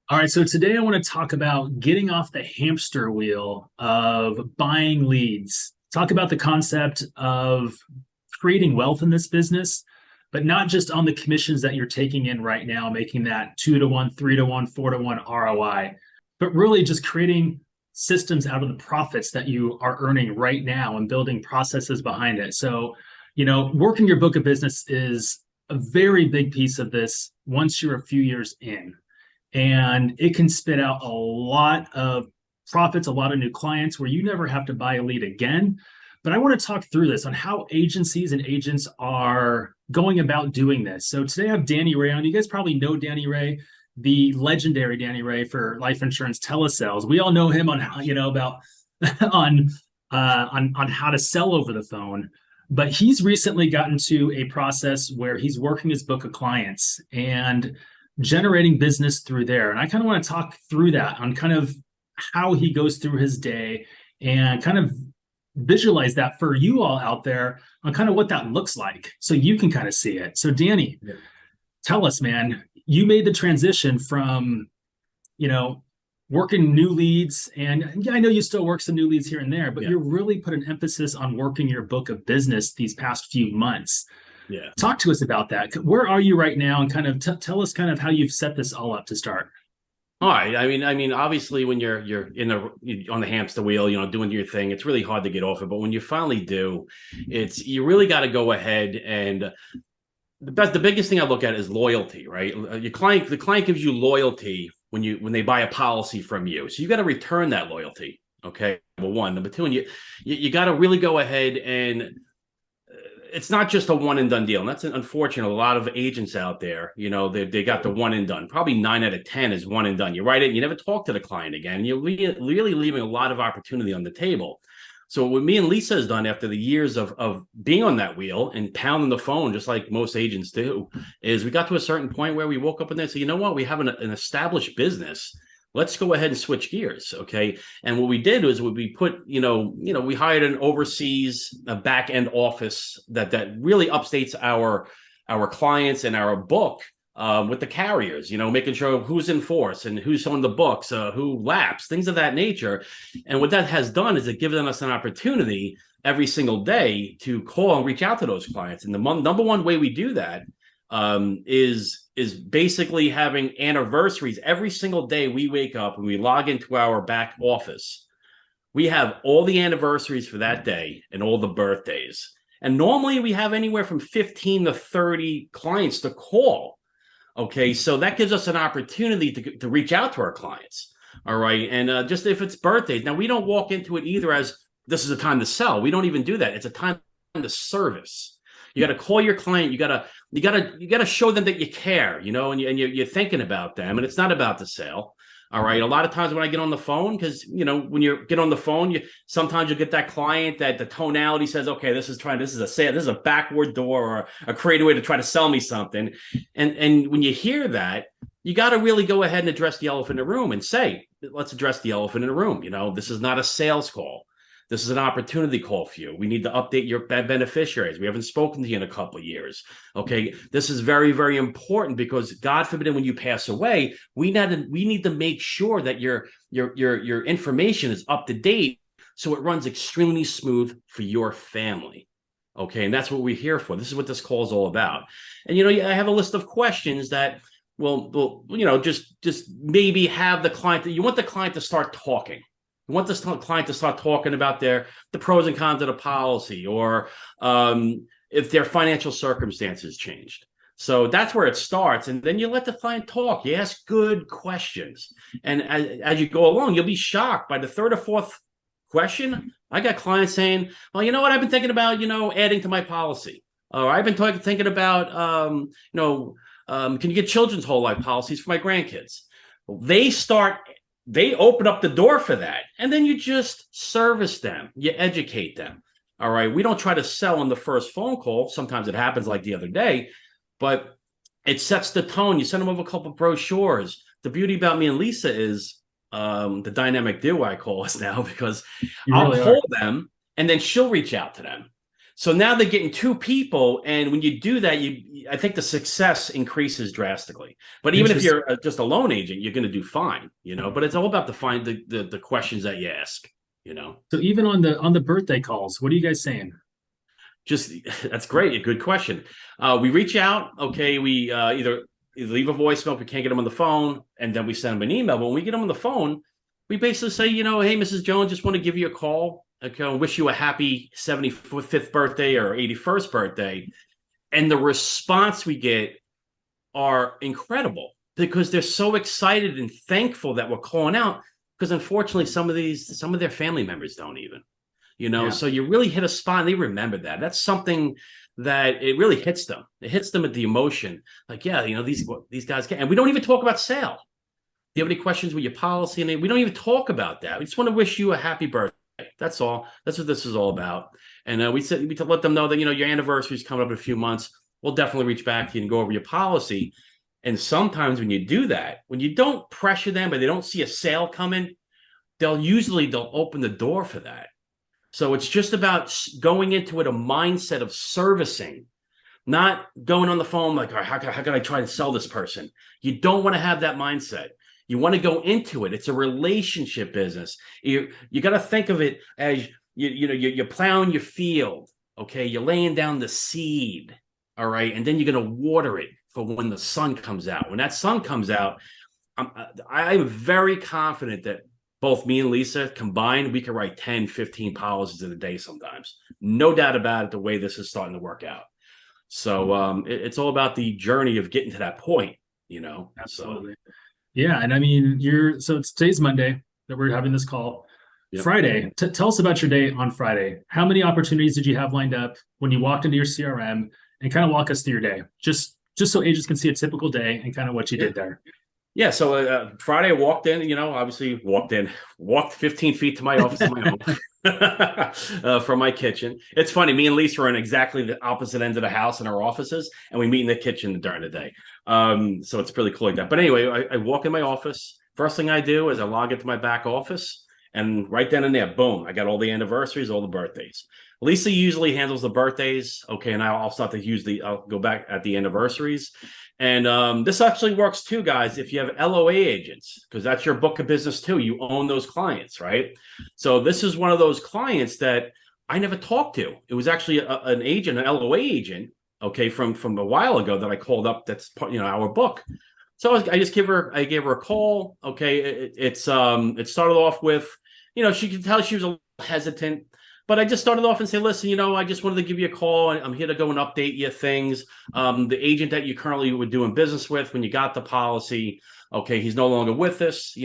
All right, so today I want to talk about getting off the hamster wheel of buying leads. Talk about the concept of creating wealth in this business, but not just on the commissions that you're taking in right now, making that 2 to 1, 3 to 1, 4 to 1 ROI, but really just creating systems out of the profits that you are earning right now and building processes behind it. So, working your book of business is a very big piece of this once you're a few years in, and it can spit out a lot of profits, a lot of new clients where you never have to buy a lead again. But I want to talk through this on how agencies and agents are going about doing this. So today I have Danny Ray on. You guys probably know Danny Ray, the legendary Danny Ray for life insurance telesales. We all know him on how, about on on how to sell over the phone. But he's recently gotten to a process where he's working his book of clients and generating business through there. And I kind of want to talk through that on kind of how he goes through his day and kind of visualize that for you all out there on kind of what that looks like so you can kind of see it. So, Danny, Yeah. tell us, man, you made the transition from, you know, working new leads. And yeah, I know you still work some new leads here and there, but Yeah. you're really put an emphasis on working your book of business these past few months. Yeah. Talk to us about that. Where are you right now? And kind of tell us kind of how you've set this all up to start. All right. I mean, obviously, when you're on the hamster wheel, doing your thing, it's really hard to get off it. But when you finally do, you really got to go ahead and the biggest thing I look at is loyalty, right? The client gives you loyalty when they buy a policy from you, so you got to return that loyalty. Okay, number one. Number two, and you got to really go ahead and it's not just a one and done deal. And that's unfortunate. A lot of agents out there, they got the one and done. Probably 9 out of 10 is one and done. You write it and you never talk to the client again. You're really leaving a lot of opportunity on the table. So what me and Lisa has done after the years of being on that wheel and pounding the phone, just like most agents do, is we got to a certain point where we woke up and said, you know what, we have an established business. Let's go ahead and switch gears. Okay. And what we did was we put, we hired an overseas back end office that really updates our clients and our book with the carriers, making sure who's in force and who's on the books, who lapsed, things of that nature. And what that has done is it given us an opportunity every single day to call and reach out to those clients. And the number one way we do that is basically having anniversaries every single day. We wake up and we log into our back office. We have all the anniversaries for that day and all the birthdays. And normally we have anywhere from 15 to 30 clients to call. Okay, so that gives us an opportunity to reach out to our clients. All right, and just if it's birthdays, now we don't walk into it either as this is a time to sell. We don't even do that. It's a time to service. You got to call your client. You got to show them that you care, and you're thinking about them, and it's not about the sale. All right. A lot of times when I get on the phone, because when you get on the phone, sometimes you get that client that the tonality says, "Okay, this is a sale, this is a backward door or a creative way to try to sell me something," and when you hear that, you got to really go ahead and address the elephant in the room and say, "Let's address the elephant in the room." This is not a sales call. This is an opportunity call for you. We need to update your beneficiaries. We haven't spoken to you in a couple of years. Okay. This is very, very important because God forbid when you pass away, we need to make sure that your information is up to date so it runs extremely smooth for your family. Okay. And that's what we're here for. This is what this call is all about. And I have a list of questions that will just maybe have the client. You want the client to start talking. You want this client to start talking about the pros and cons of the policy, or if their financial circumstances changed. So that's where it starts. And then you let the client talk. You ask good questions. And as you go along, you'll be shocked by the third or fourth question. I got clients saying, well, you know what? I've been thinking about, adding to my policy. Or I've been thinking about, can you get children's whole life policies for my grandkids? Well, they open up the door for that. And then you just service them. You educate them. All right. We don't try to sell on the first phone call. Sometimes it happens like the other day, but it sets the tone. You send them over a couple of brochures. The beauty about me and Lisa is the dynamic duo, I call us now, because You I'll really are. call them and then she'll reach out to them. So now they're getting two people, and when you do that, I think the success increases drastically. But even if Interesting. you're just a loan agent, you're going to do fine, But it's all about the questions that you ask. So even on the birthday calls, what are you guys saying? Just that's great, a good question. We reach out, okay. We either leave a voicemail if we can't get them on the phone, and then we send them an email. But when we get them on the phone, we basically say, hey, Mrs. Jones, just want to give you a call. Okay, wish you a happy 75th birthday or 81st birthday. And the response we get are incredible because they're so excited and thankful that we're calling out. Because unfortunately, some of their family members don't even. Yeah. So you really hit a spot and they remember that. That's something that it really hits them. It hits them at the emotion. Like, yeah, these guys can, and we don't even talk about sale. Do you have any questions with your policy? And we don't even talk about that. We just want to wish you a happy birthday. That's all. That's what this is all about. And we let them know that, your anniversary is coming up in a few months. We'll definitely reach back to you and go over your policy. And sometimes when you do that, when you don't pressure them, but they don't see a sale coming, they'll open the door for that. So it's just about going into it a mindset of servicing, not going on the phone like, all right, how can I try to sell this person? You don't want to have that mindset. You want to go into it. It's a relationship business. You got to think of it as you're plowing your field. Okay, you're laying down the seed. All right, and then you're going to water it for when the sun comes out. When that sun comes out, I'm very confident that both me and Lisa combined, we can write 10, 15 policies in a day sometimes. No doubt about it, the way this is starting to work out. So it's all about the journey of getting to that point. Absolutely. Yeah, and I mean, it's today's Monday that we're having this call. Yep. Friday, tell us about your day on Friday. How many opportunities did you have lined up when you walked into your CRM, and kind of walk us through your day, just so agents can see a typical day and kind of what you did there. Yeah, so Friday I walked in, obviously walked 15 feet to my office in my home from my kitchen. It's funny, me and Lisa are on exactly the opposite end of the house in our offices, and we meet in the kitchen during the day. So it's pretty cool like that. But anyway, I walk in my office. First thing I do is I log into my back office, and right then and there, boom, I got all the anniversaries, all the birthdays. Lisa usually handles the birthdays, okay, and I'll start to I'll go back at the anniversaries. And this actually works too, guys, if you have LOA agents, because that's your book of business too. You own those clients, right? So this is one of those clients that I never talked to. It was actually an agent, an LOA agent, okay, from a while ago that I called up. That's our book. So I gave her a call. Okay, it started off with, she could tell she was a little hesitant. But I just started off and say, listen, I just wanted to give you a call. I'm here to go and update you things. The agent that you currently were doing business with when you got the policy, okay, he's no longer with us.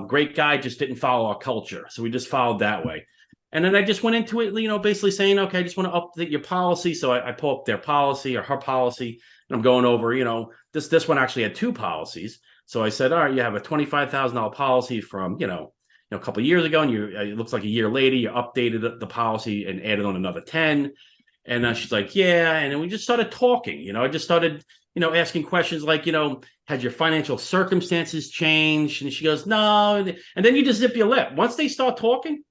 Great guy, just didn't follow our culture. So we just followed that way. And then I just went into it, basically saying, okay, I just want to update your policy. So I pull up their policy or her policy, and I'm going over, this one actually had two policies. So I said, all right, you have a $25,000 policy from, a couple of years ago, and it looks like a year later, you updated the policy and added on another 10. And she's like, yeah. And then we just started talking. I just started, asking questions like, had your financial circumstances changed? And she goes, no. And then you just zip your lip. Once they start talking,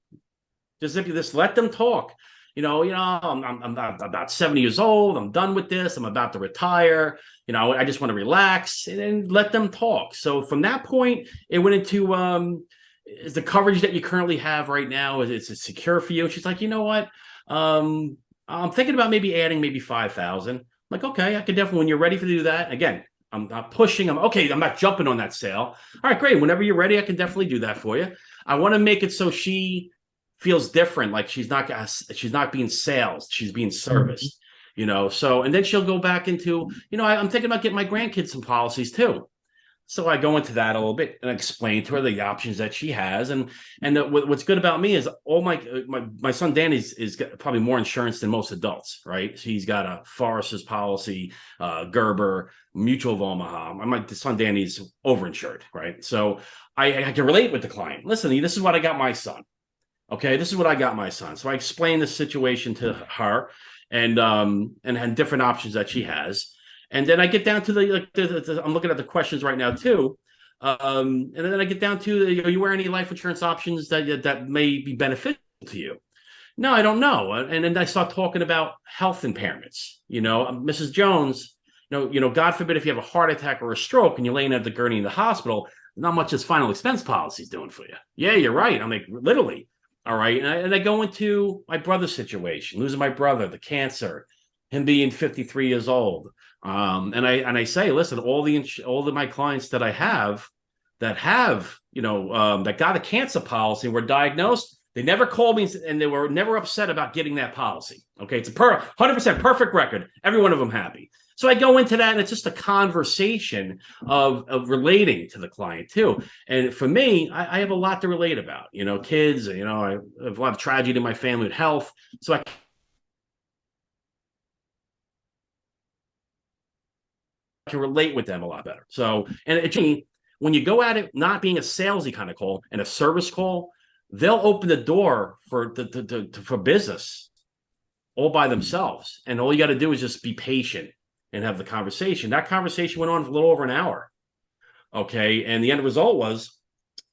just let them talk. I'm about 70 years old. I'm done with this. I'm about to retire. I just want to relax, and then let them talk. So from that point, it went into, is the coverage that you currently have right now, is it secure for you? And she's like, you know what? I'm thinking about maybe adding maybe 5,000. I'm like, okay, I could definitely, when you're ready to do that. Again, I'm not pushing. I'm not jumping on that sale. All right, great. Whenever you're ready, I can definitely do that for you. I want to make it so she feels different. Like she's not being sales. She's being serviced, So, and then she'll go back into, I'm thinking about getting my grandkids some policies too. So I go into that a little bit and explain to her the options that she has. And what's good about me is all my son Danny's is got probably more insurance than most adults, right? So he's got a Foresters policy, Gerber, Mutual of Omaha. My son Danny's overinsured, right? So I can relate with the client. Listen, this is what I got my son. Okay, this is what I got my son. So I explain the situation to her and had different options that she has. And then I get down to I'm looking at the questions right now too. And then I get down to, you wear any life insurance options that may be beneficial to you? No, I don't know. And then I start talking about health impairments. Mrs. Jones, God forbid if you have a heart attack or a stroke and you're laying at the gurney in the hospital, not much this final expense policy is doing for you. Yeah, you're right. I'm like, literally. All right. And I go into my brother's situation, losing my brother, the cancer, him being 53 years old. And I say, listen, all of my clients that I have that that got a cancer policy and were diagnosed, they never called me and they were never upset about getting that policy. Okay. It's a 100% perfect record. Every one of them happy. So I go into that and it's just a conversation of relating to the client too. And for me, I have a lot to relate about, kids, I have a lot of tragedy in my family with health. So I can relate with them a lot better. So, and when you go at it, not being a salesy kind of call and a service call, they'll open the door for business all by themselves. And all you got to do is just be patient and have the conversation. That conversation went on for a little over an hour. Okay. And the end result was,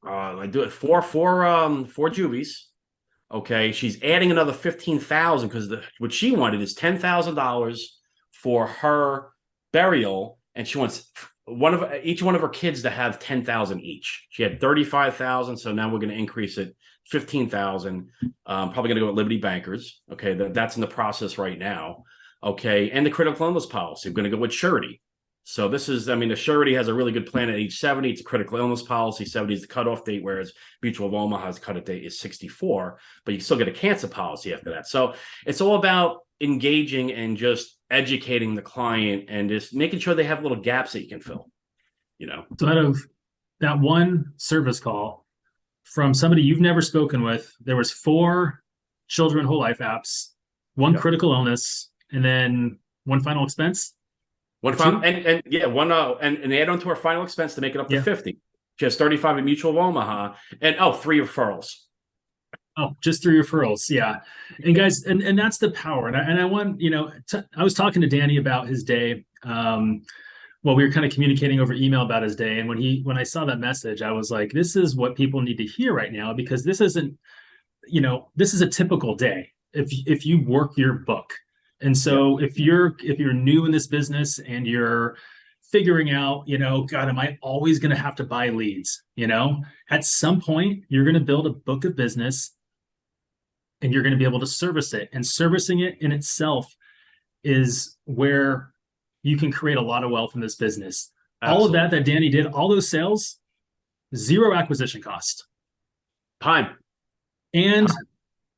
I do it four juvies. Okay. She's adding another 15,000 because what she wanted is $10,000 for her burial. And she wants each one of her kids to have 10,000 each. She had 35,000. So now we're going to increase it 15,000. Probably going to go with Liberty Bankers. Okay. That's in the process right now. Okay. And the critical illness policy, we're going to go with surety. So this is, the surety has a really good plan at age 70. It's a critical illness policy. 70 is the cutoff date, whereas Mutual of Omaha's cutoff date is 64, but you still get a cancer policy after that. So it's all about engaging and just educating the client and just making sure they have little gaps that you can fill, So out of that one service call from somebody you've never spoken with, there was 4 children whole life apps, 1 critical illness, and then 1 final expense. One final, and yeah, one and add on to our final expense to make it up to 50. She has 35 at Mutual of Omaha, and 3 referrals. Oh, just 3 referrals. Yeah. And guys, and that's the power. And I want, I was talking to Danny about his day. Well, we were kind of communicating over email about his day. And when I saw that message, I was like, this is what people need to hear right now, because this isn't, this is a typical day. If you work your book. And so if you're new in this business and you're figuring out, God, am I always going to have to buy leads? At some point you're going to build a book of business and you're going to be able to service it. And servicing it in itself is where you can create a lot of wealth in this business. Absolutely. All of that Danny did, all those sales, 0 acquisition cost. Time. And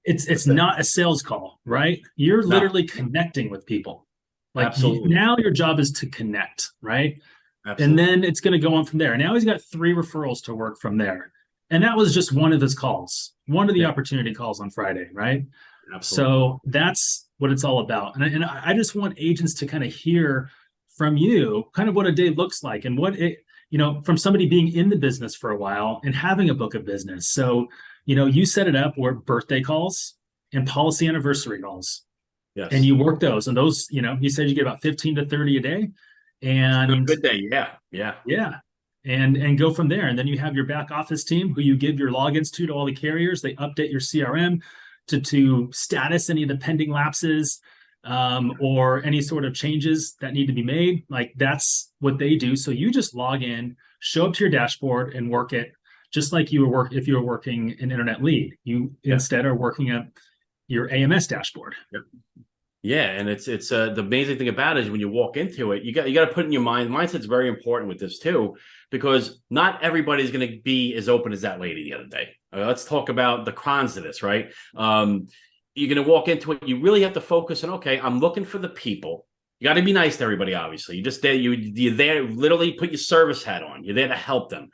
it's not a sales call, right? You're literally connecting with people. Like now your job is to connect, right? Absolutely. And then it's going to go on from there. Now he's got 3 referrals to work from there. And that was just one of his calls, one of the opportunity calls on Friday, right? Absolutely. So that's what it's all about. And I just want agents to kind of hear from you kind of what a day looks like and what it, from somebody being in the business for a while and having a book of business. So, you set it up where birthday calls and policy anniversary calls. Yes. And you work those. And those, you said you get about 15 to 30 a day. And a good day. Yeah. And go from there. And then you have your back office team who you give your logins to all the carriers. They update your CRM to status any of the pending lapses or any sort of changes that need to be made. Like that's what they do. So you just log in, show up to your dashboard and work it just like if you were working an internet lead. You instead are working at your AMS dashboard. Yep. Yeah, and it's the amazing thing about it is when you walk into it, you got to put in your mind. Mindset's very important with this too, because not everybody's going to be as open as that lady the other day. Let's talk about the cons to this, right? You're going to walk into it. You really have to focus on, okay, I'm looking for the people. You got to be nice to everybody. Obviously, you're there. Literally, put your service hat on. You're there to help them.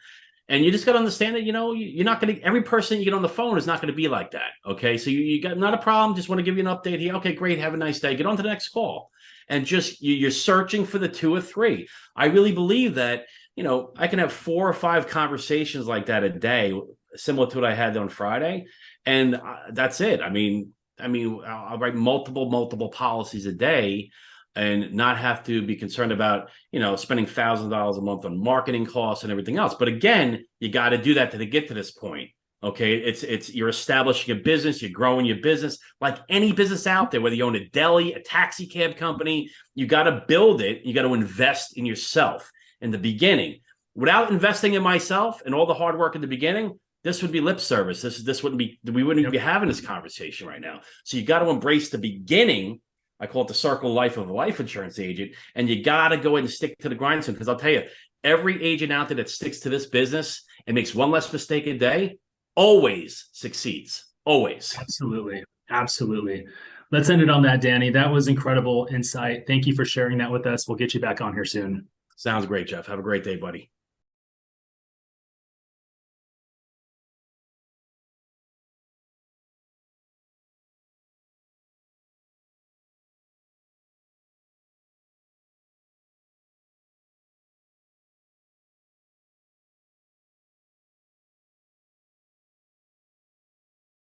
And you just got to understand that, you're not going to, every person you get on the phone is not going to be like that. Okay. So you got not a problem. Just want to give you an update here. Okay, great. Have a nice day. Get on to the next call. And just, you're searching for the 2 or 3. I really believe that, I can have 4 or 5 conversations like that a day, similar to what I had on Friday. And that's it. I'll write multiple policies a day and not have to be concerned about, spending $1,000 a month on marketing costs and everything else. But again, you got to do that to get to this point. Okay, it's you're establishing a business, you're growing your business like any business out there, whether you own a deli, a taxi cab company, you got to build it, you got to invest in yourself in the beginning. Without investing in myself and all the hard work in the beginning, this would be lip service. This wouldn't be, we wouldn't even be having this conversation right now. So you got to embrace the beginning. I call it the circle of life of a life insurance agent, and you got to go ahead and stick to the grindstone, because I'll tell you, every agent out there that sticks to this business and makes one less mistake a day always succeeds. Always. Absolutely. Absolutely. Let's end it on that, Danny. That was incredible insight. Thank you for sharing that with us. We'll get you back on here soon. Sounds great, Jeff. Have a great day, buddy.